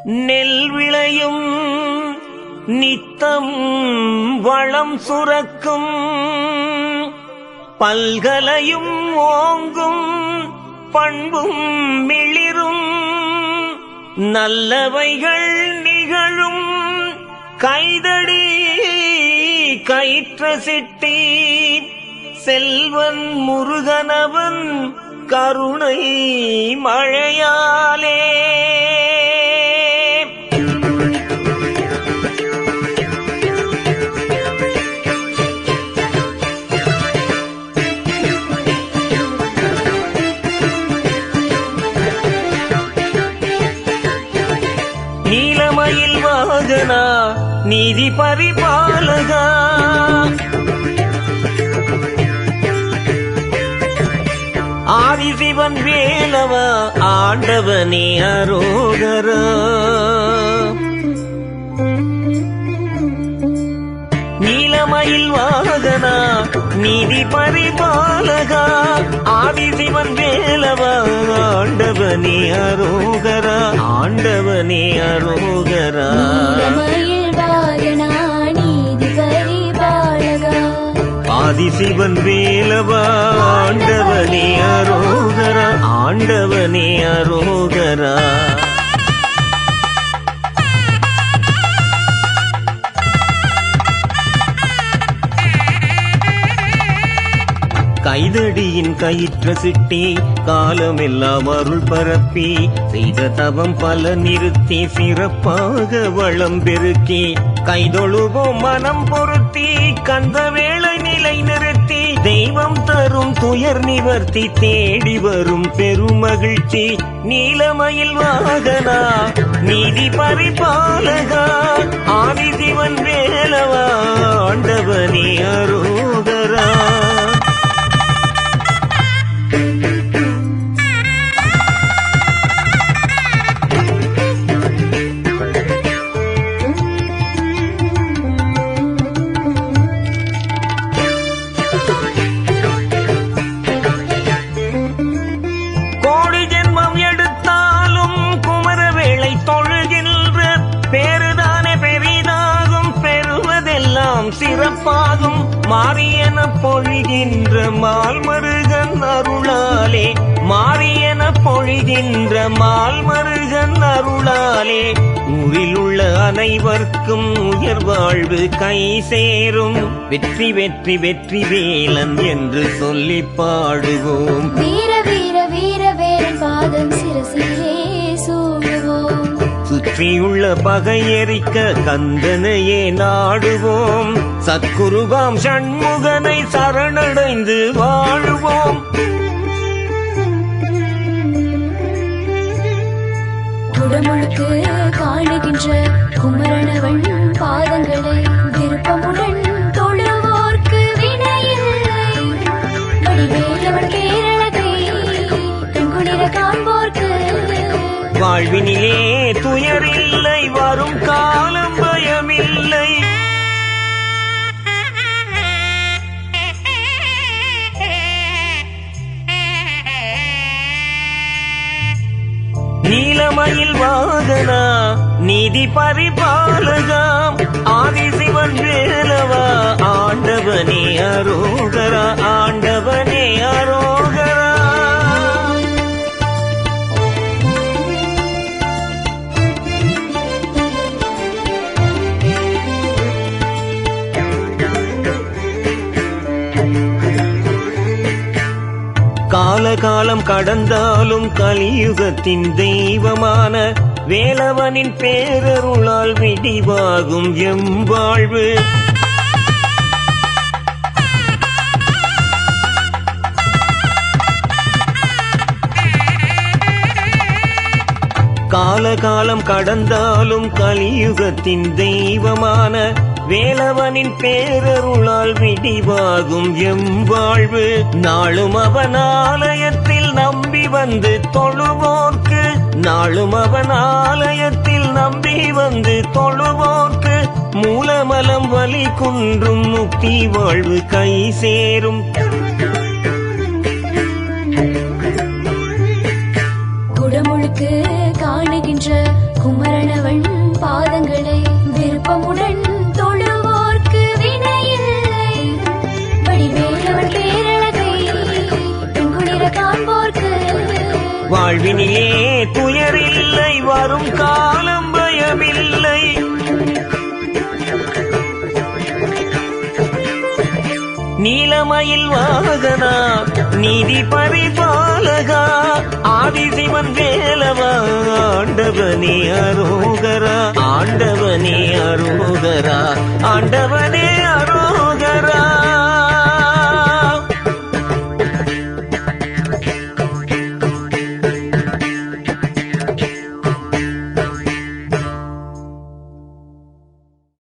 நெல் விளையும் நித்தம் வளம் சுரக்கும் பல்கலையும் ஓங்கும் பண்பும் மிளிரும் நல்லவைகள் நிகழும் கைதடி கயிற்ற சிட்டி செல்வன் முருகனவன் கருணை மழையாலே நீலமயில் வாகனா நீதி பரிபாலகா ஆதிசிவன் வேலவா ஆண்டவனே அரோகரா நீலமயில் வாகனா நீதி பரிபாலகா ஆதிசிவன் வேலவா ஆண்டவனே அரோகரா ஆண்டவனே அரோகரா ஆதிசிவன் வேலவா ஆண்டவனே அரோகரா ஆண்டவனே அரோகரா கைதடியின் கயிற்ற சிட்டி காலமெல்லாம் அருள் பரப்பி செய்த தவம் பல நிறுத்தி சிறப்பாக வளம் பெருக்கி கைதொழுவோம் மனம் பொருத்தி கந்த வேளை நிலை நிறுத்தி தெய்வம் தரும் துயர் நிவர்த்தி தேடி வரும் பெருமகிழ்ச்சி நீலமயில் வாகனா நீதி பரிபாலகா ஆதிசிவன் வேலவா ஆண்டவனே அரோகரா சிறப்பாகும் மாரியன பொழிகின்ற மால்மருகன் அருளாலே மாரியன பொழிகின்ற மால்மருகன் அருளாலே ஊரில் உள்ள அனைவர்க்கும் உயர் வாழ்வு கை சேரும் வெற்றி வெற்றி வெற்றி வேலன் என்று சொல்லி பாடுவோம் வீர வீர வீர வேலன் பாதம் சிரசிலே சூடுவோம் சுற்றியுள்ள பகையெரிக்க கந்தனையே நாடுவோம் சத்குருவாம் சண்முகனை சரணடைந்து வாழுவோம் குடமுழுக்கு காணுகின்ற குமரனவன் பாதங்களை விருப்பமுடன் தொழுவோர்க்கு வினையில்லை வடிவேலவன் பேரழகை கண்குளிர காண்போர்க்கு வாழ்வினிலே துயரில்லை வரும் காலம் பயமில்லை நீலமயில் வாகனா நீதி பரிபாலகா ஆதிசிவன் வேலவா ஆண்டவனே அரோகரா ஆண்டவனே அரோகரா காலகாலம் கடந்தாலும் கலியுகத்தின் தெய்வமான வேலவனின் பேரருளால் விடிவாகும் எம்வாழ்வு காலகாலம் கடந்தாலும் கலியுகத்தின் தெய்வமான வேலவனின் பேரருளால் விடிவாகும் எம்வாழ்வு நாளும் அவன் ஆலயத்தில் நம்பி வந்து தொழுவோர்க்கு நாளும் அவன் ஆலயத்தில் நம்பி வந்து தொழுவோர்க்கு மூலமலம் வலி குன்றும் முக்தி வாழ்வு கை சேரும் குடமுழுக்கு காணுகின்ற குமரன வாழ்வினிலே துயரில்லை, வரும் காலம் பயமில்லை. நீலமயில் வாகனா, நீதி பரிபாலகா, ஆதிசிவன் வேலவா, ஆண்டவனே அரோகரா, ஆண்டவனே அரோகரா, ஆண்டவனே அரோகரா.